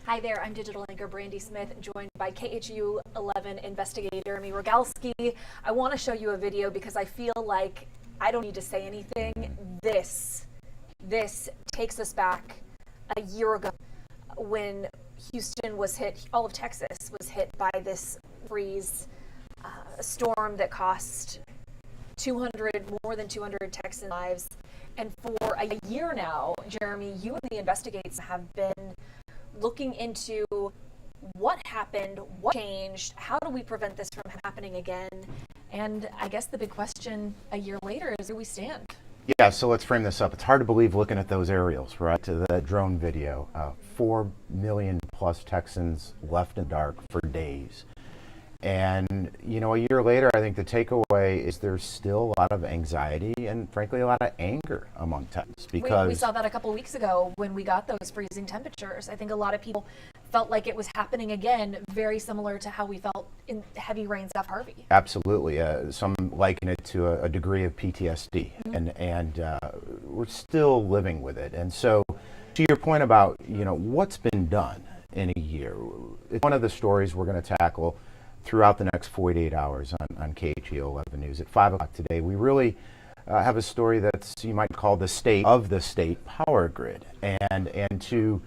Hi there, I'm digital anchor Brandi Smith, joined by KHOU 11 investigator Jeremy Rogalski. I want to show you a video because I feel like I don't need to say anything. This takes us back a year ago when Houston was hit, all of Texas was hit by this freeze storm that cost more than 200 Texan lives. And for a year now, Jeremy, you and the investigators have been looking into what happened, what changed, how do we prevent this from happening again? And I guess the big question a year later is where we stand. Yeah, so let's frame this up. It's hard to believe looking at those aerials, right? To the drone video. 4 million plus Texans left in the dark for days. And, you know, a year later, I think the takeaway is there's still a lot of anxiety and, frankly, a lot of anger among Texans. Because we saw that a couple weeks ago when we got those freezing temperatures. I think a lot of people felt like it was happening again, very similar to how we felt in heavy rains after Harvey. Absolutely. Some liken it to a degree of PTSD, and we're still living with it. And so, to your point about, you know, what's been done in a year, it's one of the stories we're going to tackle throughout the next 48 hours on KHOU 11 News. At 5 o'clock today, we really have a story that's, you might call, the state of the state power grid. And to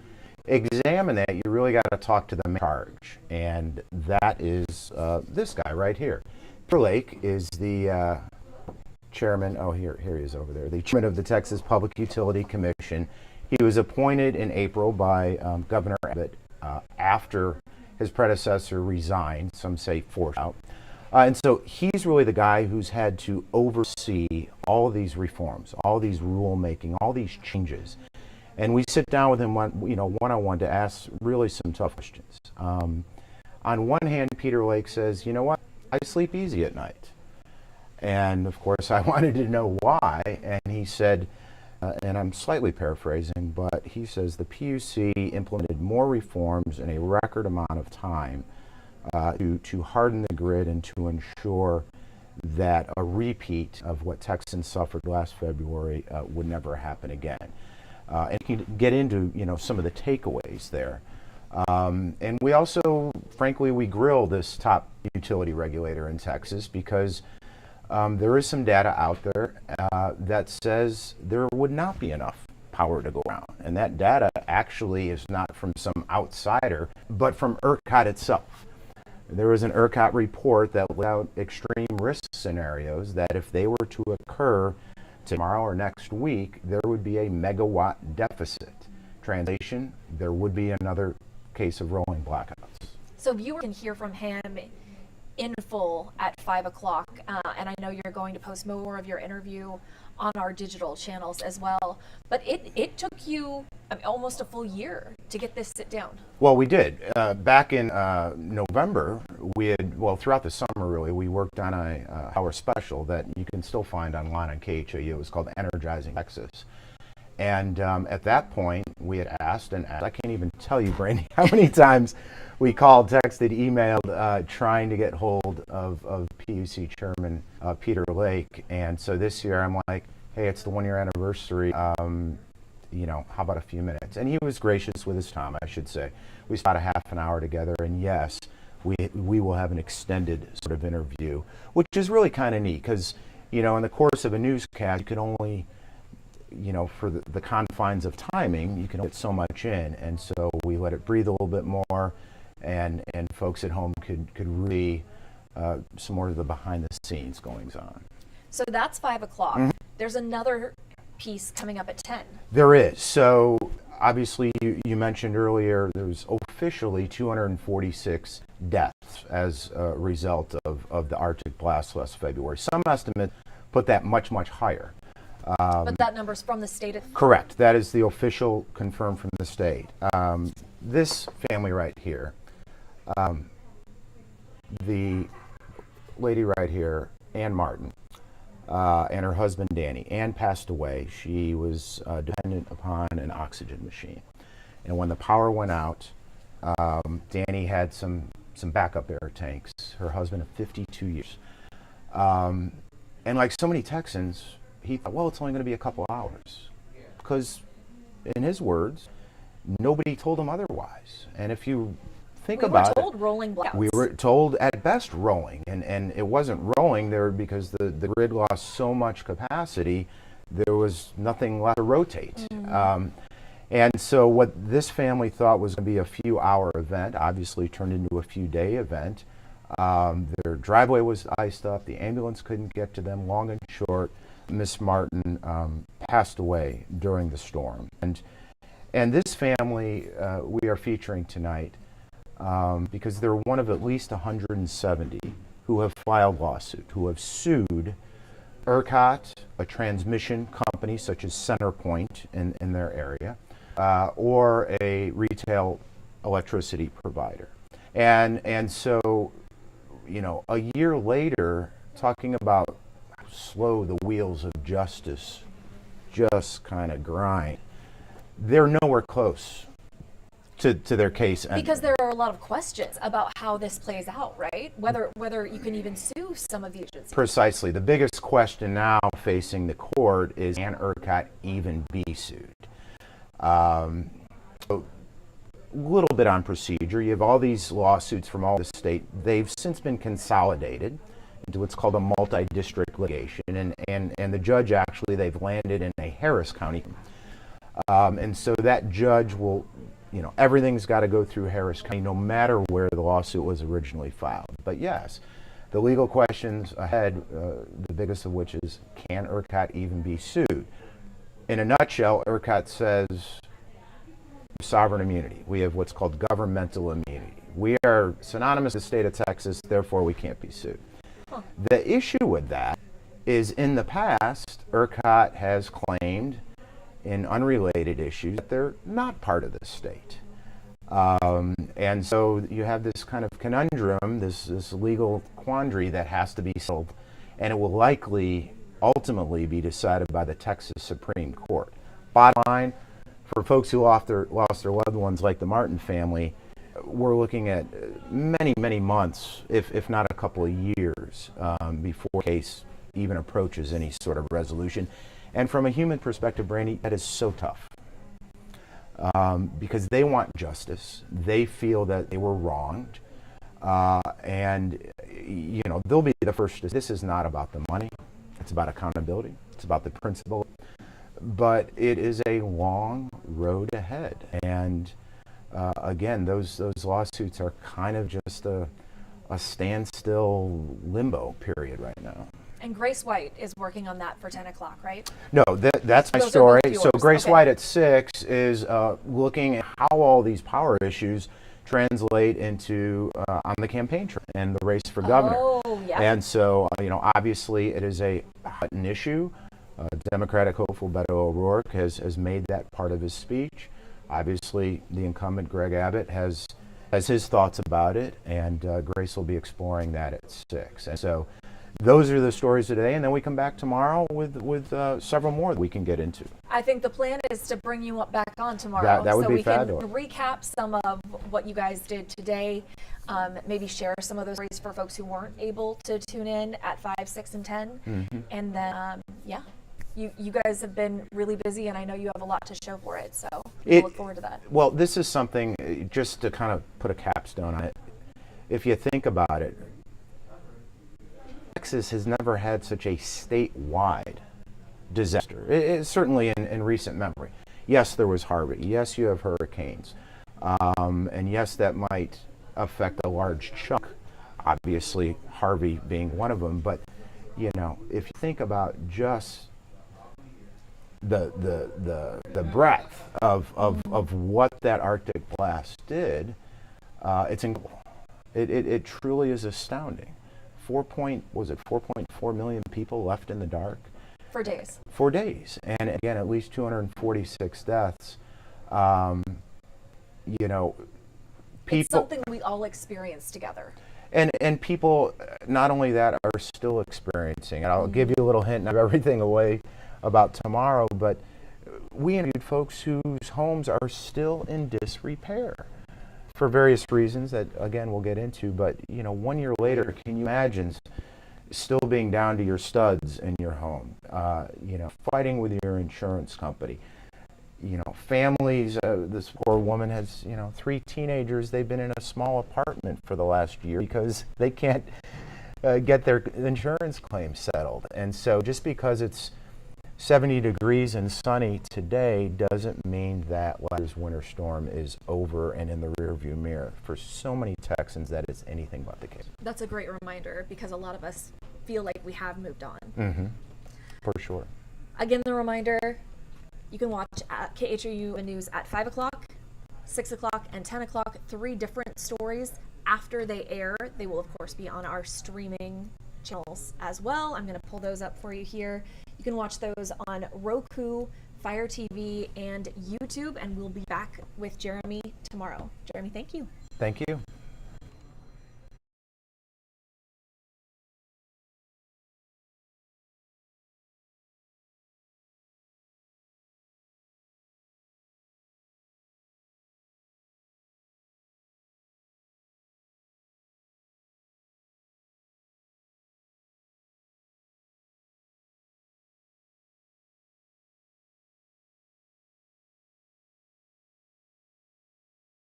examine that, you really got to talk to the man in charge. And that is this guy right here. Peter Lake is the chairman, here he is over there, the chairman of the Texas Public Utility Commission. He was appointed in April by Governor Abbott after his predecessor resigned, some say forced out. And so he's really the guy who's had to oversee all of these reforms, all these rulemaking, all these changes. And we sit down with him one-on-one to ask really some tough questions. On one hand, Peter Lake says, you know what, I sleep easy at night. And of course, I wanted to know why. And he said, and I'm slightly paraphrasing, but he says the PUC implemented more reforms in a record amount of time to harden the grid and to ensure that a repeat of what Texans suffered last February would never happen again. And he can get into, you know, some of the takeaways there. And we also, frankly, we grill this top utility regulator in Texas because there is some data out there that says there would not be enough power to go around. And that data actually is not from some outsider, but from ERCOT itself. There was an ERCOT report that laid out extreme risk scenarios that if they were to occur tomorrow or next week, there would be a megawatt deficit. Translation, there would be another case of rolling blackouts. So viewers can hear from him in full at 5 o'clock, and I know you're going to post more of your interview on our digital channels as well. But it took you almost a full year to get this sit down. Well, we did. Back in November, we had, throughout the summer really, we worked on our special that you can still find online on KHOU. It was called Energizing Texas. And at that point, we had asked, I can't even tell you, Brandi, how many times we called, texted, emailed, trying to get hold of PUC Chairman Peter Lake. And so this year, I'm like, hey, it's the 1-year anniversary. You know, how about a few minutes? And he was gracious with his time, I should say. We spent a half an hour together, and yes, we will have an extended sort of interview, which is really kind of neat because, you know, in the course of a newscast, you can only, you know, for the confines of timing, you can only get so much in. And so we let it breathe a little bit more, and folks at home could really some more of the behind the scenes goings on. So that's 5 o'clock. There's another piece coming up at 10. There is. So obviously you mentioned earlier there's officially 246 deaths as a result of the Arctic blast last February. Some estimates put that much higher. But that number's from the state of... Correct. That is the official confirmed from the state. This family right here, the lady right here, Ann Martin, and her husband Danny. Ann passed away. She was dependent upon an oxygen machine. And when the power went out, Danny had some backup air tanks. Her husband of 52 years. And like so many Texans, he thought, well, it's only going to be a couple hours. Because in his words, nobody told them otherwise. And if you think We were about told rolling blackouts. we were told at best rolling, and it wasn't rolling there because the grid lost so much capacity, there was nothing left to rotate. And so what this family thought was going to be a few hour event obviously turned into a few day event. Their driveway was iced up, the ambulance couldn't get to them. Long and short, Miss Martin passed away during the storm. And this family we are featuring tonight because they're one of at least 170 who have filed lawsuit, who have sued ERCOT, a transmission company such as CenterPoint in their area, or a retail electricity provider. And so, you know, a year later, talking about how slow the wheels of justice just kind of grind, they're nowhere close to their case ending. Because there are a lot of questions about how this plays out, right? Whether you can even sue some of the agencies. Precisely. The biggest question now facing the court is, can ERCOT even be sued? So, a little bit on procedure. You have all these lawsuits from all the state. They've since been consolidated into what's called a multi-district litigation, and the judge actually, they've landed in a Harris County. And so that judge will, you know, everything's got to go through Harris County no matter where the lawsuit was originally filed. But yes, the legal questions ahead, the biggest of which is, can ERCOT even be sued? In a nutshell, ERCOT says sovereign immunity. We have what's called governmental immunity. We are synonymous with the state of Texas, therefore we can't be sued. The issue with that is, in the past, ERCOT has claimed in unrelated issues that they're not part of the state. And so you have this kind of conundrum, this legal quandary that has to be solved, and it will likely ultimately be decided by the Texas Supreme Court. Bottom line, for folks who lost their loved ones like the Martin family, we're looking at many months, if not a couple of years, before the case even approaches any sort of resolution. And from a human perspective, Brandi, that is so tough because they want justice. They feel that they were wronged. And, you know, they'll be the first to say, this is not about the money. It's about accountability. It's about the principle. But it is a long road ahead. And, again, those lawsuits are kind of just a standstill limbo period right now. And Grace White is working on that for 10 o'clock, right? No, that's my Those are story. both So yours. Grace Okay. White at 6 is looking at how all these power issues translate into on the campaign trail and the race for governor. Oh, yeah. And so, you know, obviously it is a hot issue. Democratic hopeful Beto O'Rourke has made that part of his speech. Obviously, the incumbent Greg Abbott has his thoughts about it, and Grace will be exploring that at 6. And so those are the stories today, and then we come back tomorrow with several more that we can get into. I think the plan is to bring you back on tomorrow, That would so be we fabulous. can recap some of what you guys did today, maybe share some of those stories for folks who weren't able to tune in at 5, 6, and 10. Mm-hmm. And then, you guys have been really busy, and I know you have a lot to show for it, so we'll look forward to that. Well, this is something, just to kind of put a capstone on it, if you think about it, Texas has never had such a statewide disaster, certainly in recent memory. Yes, there was Harvey. Yes, you have hurricanes. And yes, that might affect a large chunk, obviously Harvey being one of them. But, you know, if you think about just the breadth of what that Arctic blast did, it's incredible. It truly is astounding. 4.4 million people left in the dark For days. for days, and again, at least 246 deaths. You know, people. It's something we all experience together. And people, not only that, are still experiencing. And I'll give you a little hint of everything away about tomorrow, but we interviewed folks whose homes are still in disrepair for various reasons that, again, we'll get into. But, you know, 1 year later, can you imagine still being down to your studs in your home, you know, fighting with your insurance company? families, this poor woman has, 3 teenagers. They've been in a small apartment for the last year because they can't get their insurance claims settled. And so just because it's 70 degrees and sunny today doesn't mean that last year's winter storm is over and in the rearview mirror. For so many Texans, that is anything but the case. That's a great reminder because a lot of us feel like we have moved on. Mm-hmm. For sure. Again, the reminder, you can watch at KHOU News at 5 o'clock, 6 o'clock, and 10 o'clock, 3 different stories. After they air, they will, of course, be on our streaming channels as well. I'm going to pull those up for you here. You can watch those on Roku, Fire TV, and YouTube, and we'll be back with Jeremy tomorrow. Jeremy, thank you. Thank you.